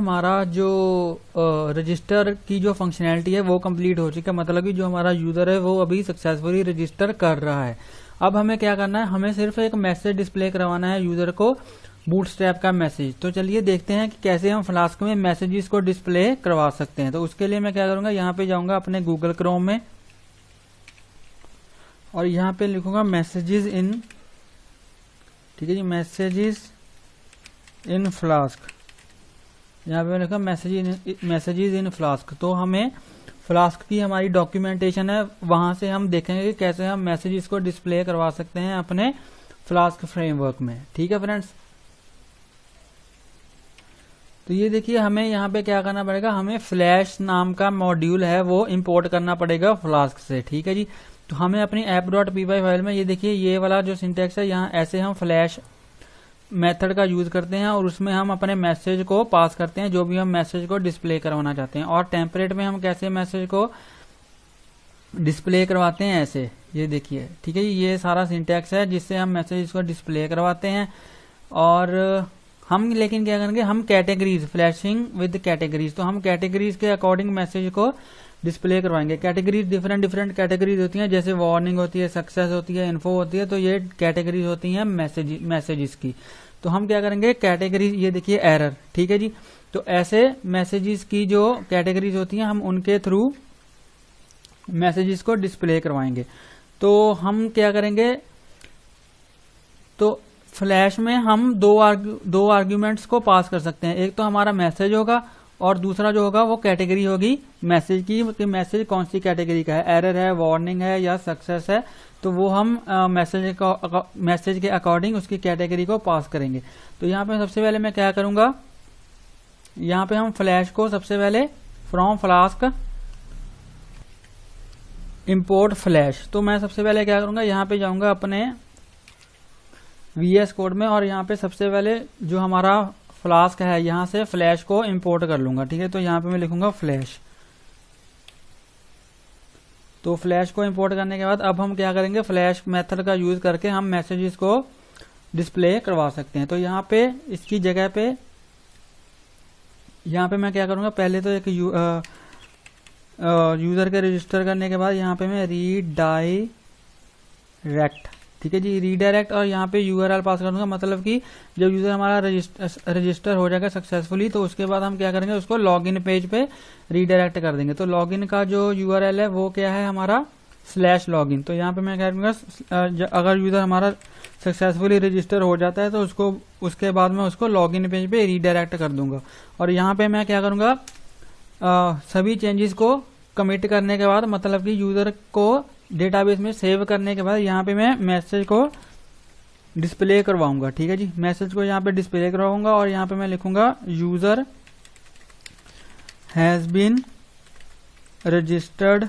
हमारा जो रजिस्टर की जो फंक्शनैलिटी है वो कंप्लीट हो चुकी है, मतलब कि जो हमारा यूजर है वो अभी सक्सेसफुली रजिस्टर कर रहा है। अब हमें क्या करना है, हमें सिर्फ एक मैसेज डिस्प्ले करवाना है यूजर को, बूटस्ट्रैप का मैसेज। तो चलिए देखते हैं कि कैसे हम फ्लास्क में मैसेजेस को डिस्प्ले करवा सकते हैं। तो उसके लिए मैं क्या करूंगा, यहाँ पे जाऊंगा अपने गूगल क्रोम में और यहाँ पे लिखूंगा मैसेजेस इन, ठीक है जी, मैसेजेस इन फ्लास्क। यहाँ पे मैंने लिखा मैसेजेस इन फ्लास्क। तो हमें फ्लास्क की हमारी डॉक्यूमेंटेशन है, वहां से हम देखेंगे कि कैसे हम मैसेजेस को डिस्प्ले करवा सकते हैं अपने फ्लास्क फ्रेमवर्क में। ठीक है फ्रेंड्स, तो ये देखिए हमें यहाँ पे क्या करना पड़ेगा, हमें फ्लैश नाम का मॉड्यूल है वो इंपोर्ट करना पड़ेगा फ्लास्क से। ठीक है जी, तो हमें अपनी app.py फाइल में ये देखिए ये वाला जो सिंटेक्स है, यहाँ ऐसे हम फ्लैश मेथड का यूज करते हैं और उसमें हम अपने मैसेज को पास करते हैं, जो भी हम मैसेज को डिस्प्ले करवाना चाहते हैं। और टेम्पलेट में हम कैसे मैसेज को डिस्प्ले करवाते हैं, ऐसे ये देखिए। ठीक है, ये सारा सिंटेक्स है जिससे हम मैसेज को डिस्प्ले करवाते हैं। और हम लेकिन क्या करेंगे, हम कैटेगरीज, फ्लैशिंग विद कैटेगरीज, तो हम कैटेगरीज के अकॉर्डिंग मैसेज को डिस्प्ले करवाएंगे। कैटेगरीज डिफरेंट कैटेगरीज होती हैं, जैसे वार्निंग होती है, सक्सेस होती है, इन्फो होती है, तो ये कैटेगरीज होती हैं मैसेजेस की। तो हम क्या करेंगे, कैटेगरीज, ये देखिए एरर, ठीक है जी। तो ऐसे मैसेजेस की जो कैटेगरीज होती हैं हम उनके थ्रू मैसेजेस को डिस्प्ले करवाएंगे। तो हम क्या करेंगे, तो फ्लैश में हम दो आर्ग्यूमेंट्स को पास कर सकते हैं। एक तो हमारा मैसेज होगा और दूसरा जो होगा वो कैटेगरी होगी मैसेज की, कि मैसेज कौन सी कैटेगरी का है, एरर है, वार्निंग है या सक्सेस है। तो वो हम मैसेज के अकॉर्डिंग उसकी कैटेगरी को पास करेंगे। तो यहाँ पे सबसे पहले मैं क्या करूंगा, यहाँ पे हम फ्लैश को सबसे पहले फ्रॉम फ्लास्क इंपोर्ट फ्लैश, तो मैं सबसे पहले क्या करूंगा, यहाँ पे जाऊंगा अपने VS कोड में और यहाँ पे सबसे पहले जो हमारा फ्लास्क है यहाँ से फ्लैश को इंपोर्ट कर लूंगा। ठीक है, तो यहाँ पे मैं लिखूंगा फ्लैश। तो फ्लैश को इंपोर्ट करने के बाद अब हम क्या करेंगे, फ्लैश मेथड का यूज करके हम मैसेजेस को डिस्प्ले करवा सकते हैं। तो यहाँ पे इसकी जगह पे यहाँ पे मैं क्या करूंगा, पहले तो एक यूजर के रजिस्टर करने के बाद यहाँ पे मैं रीडायरेक्ट, ठीक है जी, रीडायरेक्ट, और यहाँ पे URL पास करूंगा। मतलब कि जब यूजर हमारा रजिस्टर हो जाएगा सक्सेसफुली, तो उसके बाद हम क्या करेंगे, उसको लॉगिन पेज पे रीडायरेक्ट कर देंगे। तो लॉगिन का जो URL है वो क्या है हमारा /login। तो यहाँ पे मैं क्या करूंगा, अगर यूजर हमारा सक्सेसफुली रजिस्टर हो जाता है तो उसको उसके बाद में उसको लॉगिन पेज पे रीडायरेक्ट कर दूंगा। और यहाँ पे मैं क्या करूंगा, सभी चेंजेस को कमिट करने के बाद, मतलब कि यूजर को डेटाबेस में सेव करने के बाद यहाँ पे मैं मैसेज को डिस्प्ले करवाऊंगा। ठीक है जी, मैसेज को यहाँ पे डिस्प्ले करवाऊंगा और यहाँ पे मैं लिखूंगा यूजर हैज बीन रजिस्टर्ड,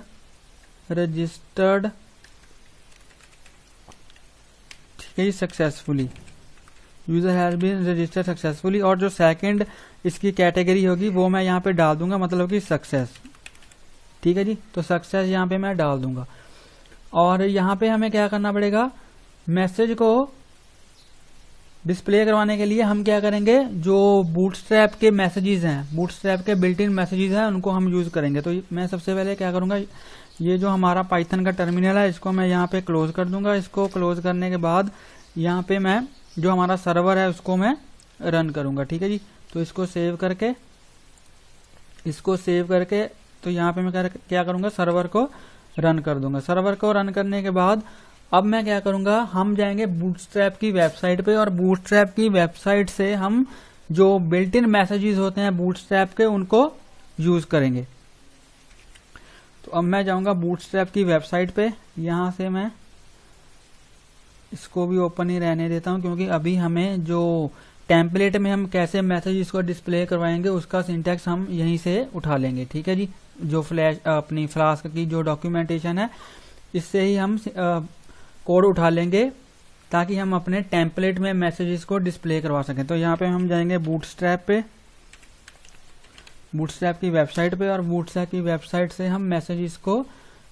ठीक है जी, successfully, user has been registered successfully. और जो सेकंड इसकी कैटेगरी होगी वो मैं यहाँ पे डाल दूंगा, मतलब कि सक्सेस। ठीक है जी, तो सक्सेस यहाँ पे मैं डाल दूंगा। और यहाँ पे हमें क्या करना पड़ेगा, मैसेज को डिस्प्ले करवाने के लिए हम क्या करेंगे, जो बूटस्ट्रैप के मैसेजेस हैं, बूटस्ट्रैप के बिल्ट इन मैसेजेस हैं, उनको हम यूज करेंगे। तो मैं सबसे पहले क्या करूंगा, ये जो हमारा पाइथन का टर्मिनल है इसको मैं यहाँ पे क्लोज कर दूंगा। इसको क्लोज करने के बाद यहाँ पे मैं जो हमारा सर्वर है उसको मैं रन करूंगा। ठीक है जी, तो इसको सेव करके तो यहाँ पे मैं क्या करूंगा, सर्वर को रन कर दूंगा। सर्वर को रन करने के बाद अब मैं क्या करूंगा, हम जाएंगे बूटस्ट्रैप की वेबसाइट पे और बूटस्ट्रैप की वेबसाइट से हम जो बिल्ट इन मैसेजेस होते हैं बूटस्ट्रैप के उनको यूज करेंगे। तो अब मैं जाऊंगा बूटस्ट्रैप की वेबसाइट पे, यहां से मैं इसको भी ओपन ही रहने देता हूं क्योंकि अभी हमें जो टेम्पलेट में हम कैसे मैसेजेस को डिस्प्ले करवाएंगे उसका सिंटेक्स हम यहीं से उठा लेंगे। ठीक है जी, जो फ्लैश अपनी फ्लास्क की जो डॉक्यूमेंटेशन है इससे ही हम कोड उठा लेंगे ताकि हम अपने टेम्पलेट में मैसेजेस को डिस्प्ले करवा सकें। तो यहाँ पे हम जाएंगे बूटस्ट्रैप की वेबसाइट पे और बूटस्ट्रैप की वेबसाइट से हम मैसेजेस को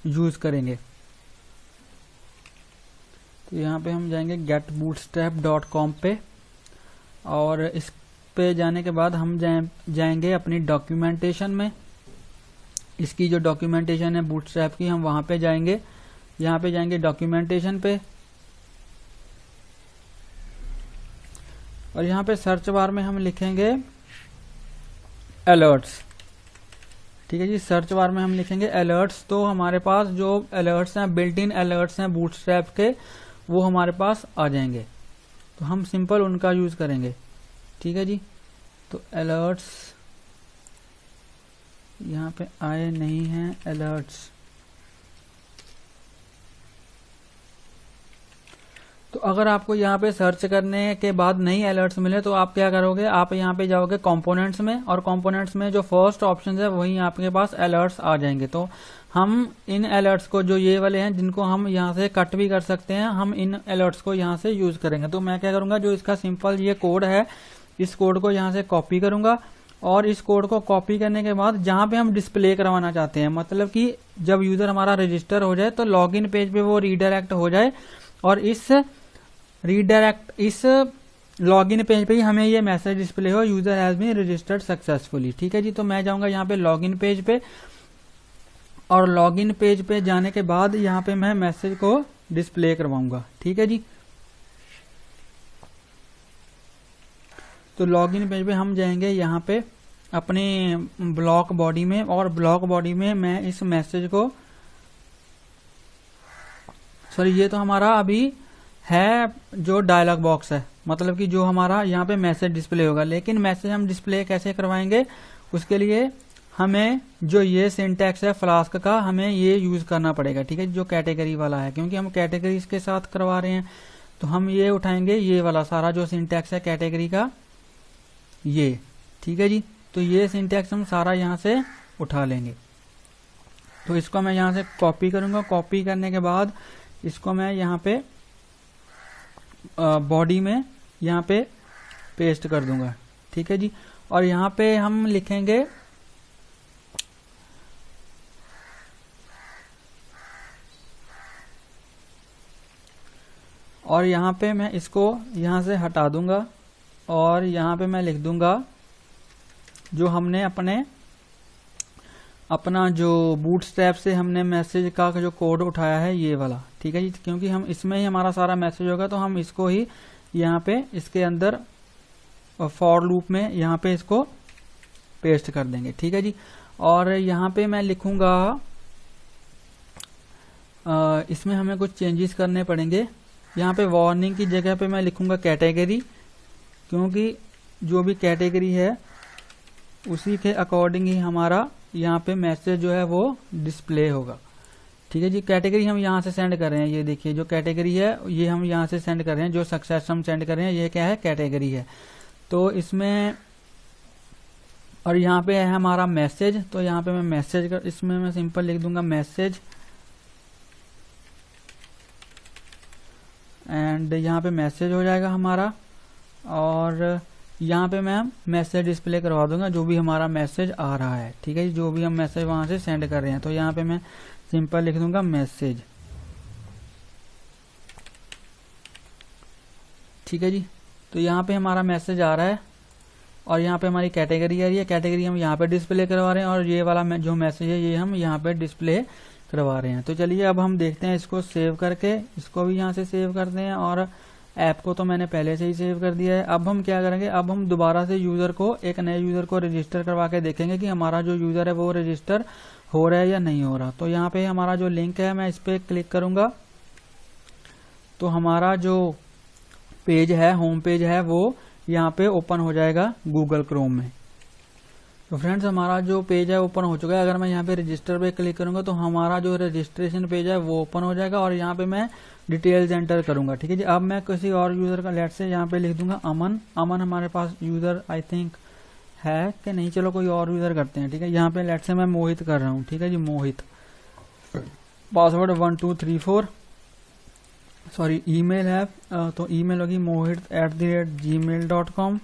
यूज करेंगे। तो यहाँ पे हम जाएंगे getbootstrap.com पे और इस पे जाने के बाद हम जाएंगे अपनी डॉक्यूमेंटेशन में। इसकी जो डॉक्यूमेंटेशन है बूटस्ट्रैप की, हम वहां पे जाएंगे। यहाँ पे जाएंगे डॉक्यूमेंटेशन पे, और यहाँ पे सर्च बार में हम लिखेंगे अलर्ट्स। ठीक है जी, सर्च बार में हम लिखेंगे अलर्ट्स। तो हमारे पास जो अलर्ट्स हैं, बिल्ट इन अलर्ट्स हैं बूटस्ट्रैप के, वो हमारे पास आ जाएंगे। तो हम सिंपल उनका यूज करेंगे। ठीक है जी, तो अलर्ट्स यहाँ पे आए नहीं हैं अलर्ट्स। तो अगर आपको यहाँ पे सर्च करने के बाद नहीं अलर्ट्स मिले तो आप क्या करोगे, आप यहाँ पे जाओगे कंपोनेंट्स में, और कंपोनेंट्स में जो फर्स्ट ऑप्शन है वही आपके पास अलर्ट्स आ जाएंगे। तो हम इन अलर्ट्स को, जो ये वाले हैं जिनको हम यहाँ से कट भी कर सकते हैं, हम इन अलर्ट्स को यहाँ से यूज करेंगे। तो मैं क्या करूंगा, जो इसका सिंपल ये कोड है, इस कोड को यहाँ से कॉपी करूंगा, और इस कोड को कॉपी करने के बाद जहां पे हम डिस्प्ले करवाना चाहते हैं, मतलब कि जब यूजर हमारा रजिस्टर हो जाए तो लॉगिन पेज पे वो रीडायरेक्ट हो जाए, और इस लॉगिन पेज पे ही हमें ये मैसेज डिस्प्ले हो, user has been registered successfully. ठीक है जी, तो मैं जाऊंगा यहाँ पे लॉगिन पेज पे, और लॉगिन पेज पे जाने के बाद यहाँ पे मैं मैसेज को डिस्प्ले करवाऊंगा। ठीक है जी, तो लॉगिन पेज पे हम जाएंगे यहाँ पे अपने ब्लॉक बॉडी में, और ब्लॉक बॉडी में मैं इस मैसेज को, सॉरी ये तो हमारा अभी है जो डायलॉग बॉक्स है, मतलब कि जो हमारा यहाँ पे मैसेज डिस्प्ले होगा। लेकिन मैसेज हम डिस्प्ले कैसे करवाएंगे, उसके लिए हमें जो ये सिंटैक्स है फ्लास्क का, हमें ये यूज करना पड़ेगा। ठीक है, जो कैटेगरी वाला है, क्योंकि हम कैटेगरीज के साथ करवा रहे हैं, तो हम ये उठाएंगे ये वाला सारा जो सिंटैक्स है कैटेगरी का, ये। ठीक है जी, तो ये सिंटैक्स हम सारा यहाँ से उठा लेंगे। तो इसको मैं यहाँ से कॉपी करूंगा। कॉपी करने के बाद इसको मैं यहाँ पे बॉडी में यहाँ पे पेस्ट कर दूंगा। ठीक है जी, और यहाँ पे हम लिखेंगे और यहाँ पे मैं इसको यहाँ से हटा दूंगा, और यहाँ पे मैं लिख दूंगा जो हमने अपना जो बूटस्ट्रैप से हमने मैसेज का जो कोड उठाया है, ये वाला। ठीक है जी, क्योंकि हम इसमें ही हमारा सारा मैसेज होगा, तो हम इसको ही यहाँ पे इसके अंदर फॉर लूप में यहाँ पे इसको पेस्ट कर देंगे। ठीक है जी, और यहाँ पे मैं लिखूंगा, इसमें हमें कुछ चेंजेस करने पड़ेंगे। यहाँ पे वार्निंग की जगह पे मैं लिखूंगा कैटेगरी, क्योंकि जो भी कैटेगरी है उसी के अकॉर्डिंग ही हमारा यहाँ पे मैसेज जो है वो डिस्प्ले होगा। ठीक है जी, कैटेगरी हम यहाँ से सेंड कर रहे हैं, ये देखिए जो कैटेगरी है ये हम यहाँ से सेंड कर रहे हैं, जो सक्सेस हम सेंड कर रहे हैं ये क्या है, कैटेगरी है। तो इसमें, और यहाँ पे है हमारा मैसेज, तो यहाँ पे मैं मैसेज कर, इसमें मैं सिंपल लिख दूंगा मैसेज, एंड यहाँ पे मैसेज हो जाएगा हमारा, और यहाँ पे मैं मैसेज डिस्प्ले करवा दूंगा जो भी हमारा मैसेज आ रहा है। ठीक है जी, जो भी हम मैसेज वहां से सेंड कर रहे हैं, तो यहाँ पे मैं सिंपल लिख दूंगा मैसेज। ठीक है जी, तो यहाँ पे हमारा मैसेज आ रहा है, और यहाँ पे हमारी कैटेगरी आ रही है, कैटेगरी हम यहाँ पे डिस्प्ले करवा रहे हैं, और ये वाला जो मैसेज है ये हम यहाँ पे डिस्प्ले करवा रहे हैं। तो चलिए अब हम देखते हैं इसको सेव करके, इसको भी यहाँ से सेव करते हैं, और ऐप को तो मैंने पहले से ही सेव कर दिया है। अब हम क्या करेंगे, अब हम दोबारा से यूजर को, एक नए यूजर को रजिस्टर करवा के देखेंगे कि हमारा जो यूजर है वो रजिस्टर हो रहा है या नहीं हो रहा। तो यहाँ पे हमारा जो लिंक है मैं इस पे क्लिक करूंगा, तो हमारा जो पेज है, होम पेज है, वो यहाँ पे ओपन हो जाएगा गूगल क्रोम में। तो फ्रेंड्स हमारा जो पेज है ओपन हो चुका है। अगर मैं यहाँ पे रजिस्टर पे क्लिक करूंगा तो हमारा जो रजिस्ट्रेशन पेज है वो ओपन हो जाएगा, और यहाँ पे मैं डिटेल्स एंटर करूंगा। ठीक है जी, अब मैं किसी और यूजर का, लेट से यहाँ पे लिख दूंगा अमन। अमन हमारे पास यूजर आई थिंक है कि नहीं, चलो कोई और यूजर करते हैं। ठीक है, यहाँ पे लेट से मैं मोहित कर रहा हूँ। ठीक है जी, मोहित, पासवर्ड 1234, सॉरी ईमेल है, तो ईमेल होगी mohit@gmail.com।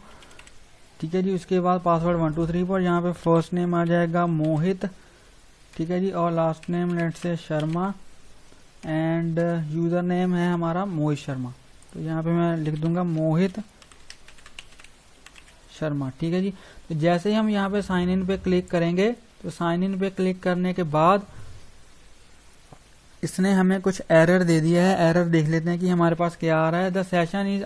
ठीक है जी, उसके बाद पासवर्ड 1234, यहाँ पे फर्स्ट नेम आ जाएगा मोहित। ठीक है जी, और लास्ट नेम लेट से शर्मा, एंड यूजर नेम है हमारा मोहित शर्मा। तो यहाँ पे मैं लिख दूंगा मोहित शर्मा। ठीक है जी। तो जैसे ही हम यहाँ पे साइन इन पे क्लिक करेंगे, तो साइन इन पे क्लिक करने के बाद इसने हमें कुछ एरर दे दिया है। एरर देख लेते हैं कि हमारे पास क्या आ रहा है। The session is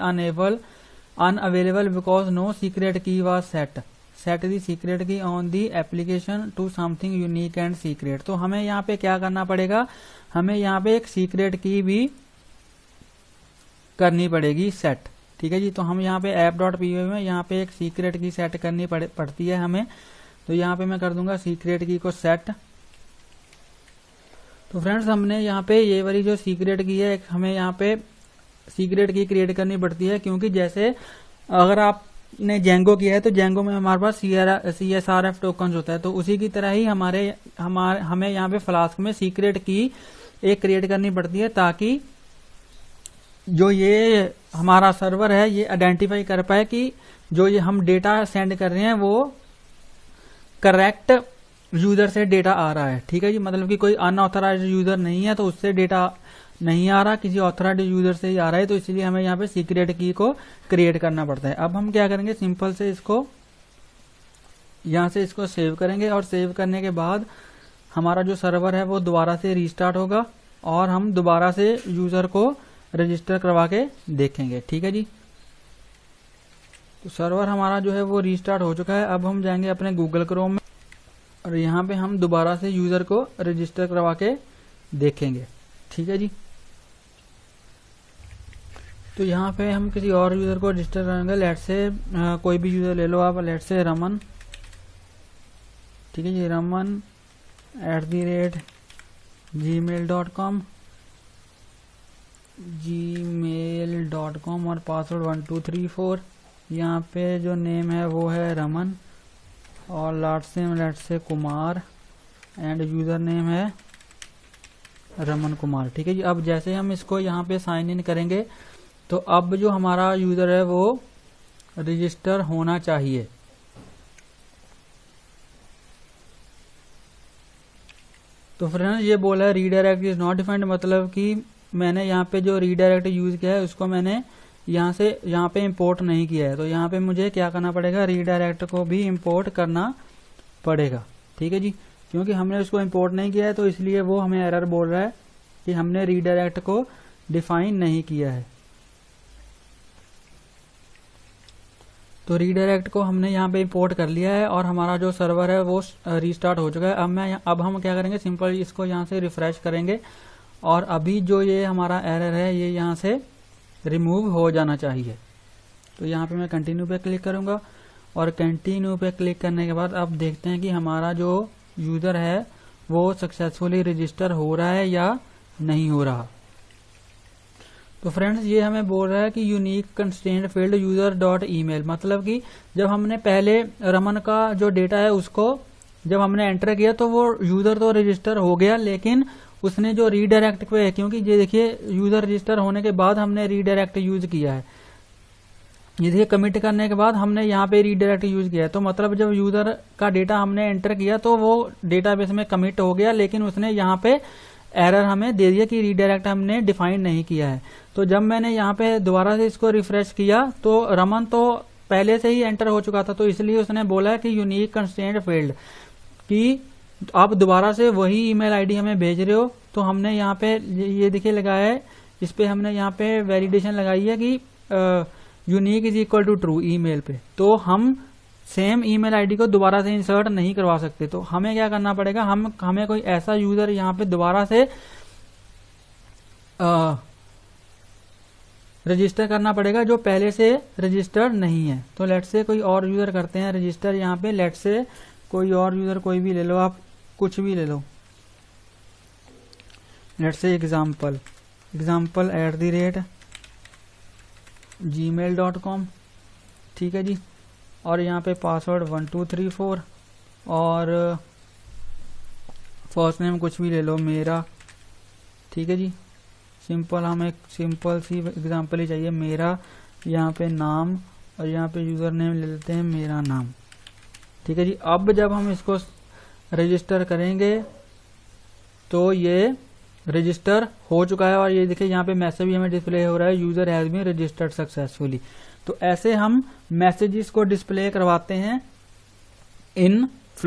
unavailable because no secret key was set the secret key on the application to something unique and secret. तो हमें यहाँ पे क्या करना पड़ेगा, हमें यहाँ पे एक सीक्रेट की भी करनी पड़ेगी सेट। ठीक है जी। तो हम यहाँ पे app.py में यहाँ पे एक सीक्रेट की सेट करनी पड़ती है हमें। तो यहाँ पे मैं कर दूंगा सीक्रेट की को सेट। तो फ्रेंड्स हमने यहाँ पे ये वाली जो सीक्रेट की है, हमें यहाँ पे सीक्रेट की क्रिएट करनी पड़ती है, क्योंकि जैसे अगर आपने जेंगो किया है तो जेंगो में हमारे पास CSRF टोकन होता है, तो उसी की तरह ही हमें यहाँ पे फ्लास्क में सीक्रेट की एक क्रिएट करनी पड़ती है, ताकि जो ये हमारा सर्वर है ये आइडेंटिफाई कर पाए कि जो ये हम डेटा सेंड कर रहे हैं वो करेक्ट यूजर से डेटा आ रहा है। ठीक है जी। मतलब कि कोई अनऑथराइज्ड यूजर नहीं है तो उससे डेटा नहीं आ रहा, किसी ऑथराइज्ड यूजर से ही आ रहा है। तो इसलिए हमें यहाँ पे सीक्रेट की को क्रिएट करना पड़ता है। अब हम क्या करेंगे, सिंपल से इसको यहाँ से इसको सेव करेंगे, और सेव करने के बाद हमारा जो सर्वर है वो दोबारा से रीस्टार्ट होगा और हम दोबारा से यूजर को रजिस्टर करवा के देखेंगे। ठीक है जी। तो सर्वर हमारा जो है वो रीस्टार्ट हो चुका है। अब हम जाएंगे अपने गूगल क्रोम में और यहाँ पे हम दोबारा से यूजर को रजिस्टर करवा के देखेंगे। ठीक है जी। तो यहाँ पे हम किसी और यूजर को रजिस्टर करेंगे। लेट से कोई भी यूजर ले लो आप, लेट से रमन। ठीक है जी। रमन @gmail.com और पासवर्ड 1234। यहाँ पे जो नेम है वो है रमन और लास्ट नेम लेट से कुमार एंड यूजर नेम है रमन कुमार। ठीक है जी। अब जैसे हम इसको यहाँ पे साइन इन करेंगे तो अब जो हमारा यूजर है वो रजिस्टर होना चाहिए। तो फ्रेंड्स ये बोला है रीडायरेक्ट इज नॉट डिफाइंड, मतलब कि मैंने यहाँ पे जो रीडायरेक्ट यूज किया है उसको मैंने यहाँ पे इंपोर्ट नहीं किया है। तो यहाँ पे मुझे क्या करना पड़ेगा, रीडायरेक्ट को भी इंपोर्ट करना पड़ेगा। ठीक है जी। क्योंकि हमने उसको इंपोर्ट नहीं किया है तो इसलिए वो हमें एरर बोल रहा है कि हमने रीडायरेक्ट को डिफाइन नहीं किया है। तो रीडायरेक्ट को हमने यहाँ पे इंपोर्ट कर लिया है और हमारा जो सर्वर है वो रीस्टार्ट हो चुका है। अब हम क्या करेंगे, सिंपल इसको यहाँ से रिफ्रेश करेंगे और अभी जो ये हमारा एरर है ये यहाँ से रिमूव हो जाना चाहिए। तो यहाँ पे मैं कंटिन्यू पे क्लिक करूंगा और कंटिन्यू पे क्लिक करने के बाद अब देखते हैं कि हमारा जो यूजर है वो सक्सेसफुली रजिस्टर हो रहा है या नहीं हो रहा। तो फ्रेंड्स ये हमें बोल रहा है कि unique constraint field user dot email, मतलब कि जब हमने पहले रमन का जो डेटा है उसको जब हमने एंटर किया तो वो यूजर तो रजिस्टर हो गया, लेकिन उसने जो रीडायरेक्ट पे, क्योंकि ये देखिए यूजर रजिस्टर होने के बाद हमने रीडायरेक्ट यूज किया है, ये देखिए कमिट करने के बाद हमने यहाँ पे रीडायरेक्ट यूज किया है। तो मतलब जब यूजर का डेटा हमने एंटर किया तो वो डेटाबेस में कमिट हो गया, लेकिन उसने यहाँ पे एरर हमें दे दिया कि रीडायरेक्ट हमने डिफाइन नहीं किया है। तो जब मैंने यहाँ पे दोबारा से इसको रिफ्रेश किया तो रमन तो पहले से ही एंटर हो चुका था, तो इसलिए उसने बोला है कि यूनिक कंस्ट्रेंट फील्ड कि आप दोबारा से वही ईमेल आईडी हमें भेज रहे हो। तो हमने यहाँ पे ये देखिए लगाया है, इस पे हमने यहाँ पे वैलिडेशन लगाई है कि unique is equal to true email पे। तो हम सेम ईमेल आईडी को दोबारा से इंसर्ट नहीं करवा सकते। तो हमें क्या करना पड़ेगा, हमें कोई ऐसा यूजर यहाँ पे दोबारा से रजिस्टर करना पड़ेगा जो पहले से रजिस्टर्ड नहीं है। तो लेट से कोई और यूजर करते हैं रजिस्टर यहाँ पे। लेट से कोई और यूजर कोई भी ले लो, आप कुछ भी ले लो। लेट से एग्जाम्पल @gmail.com। ठीक है जी। और यहाँ पे पासवर्ड 1234 और फर्स्ट नेम कुछ भी ले लो मेरा। ठीक है जी। सिंपल, हम एक सिंपल सी एग्जांपल ही चाहिए, मेरा यहाँ पे नाम और यहाँ पे यूजर नेम ले लेते हैं मेरा नाम। ठीक है जी। अब जब हम इसको रजिस्टर करेंगे तो ये रजिस्टर हो चुका है और ये देखिए यहाँ पे मैसेज भी हमें डिस्प्ले हो रहा है, user has been registered successfully. तो ऐसे हम मैसेजेस को डिस्प्ले करवाते हैं इन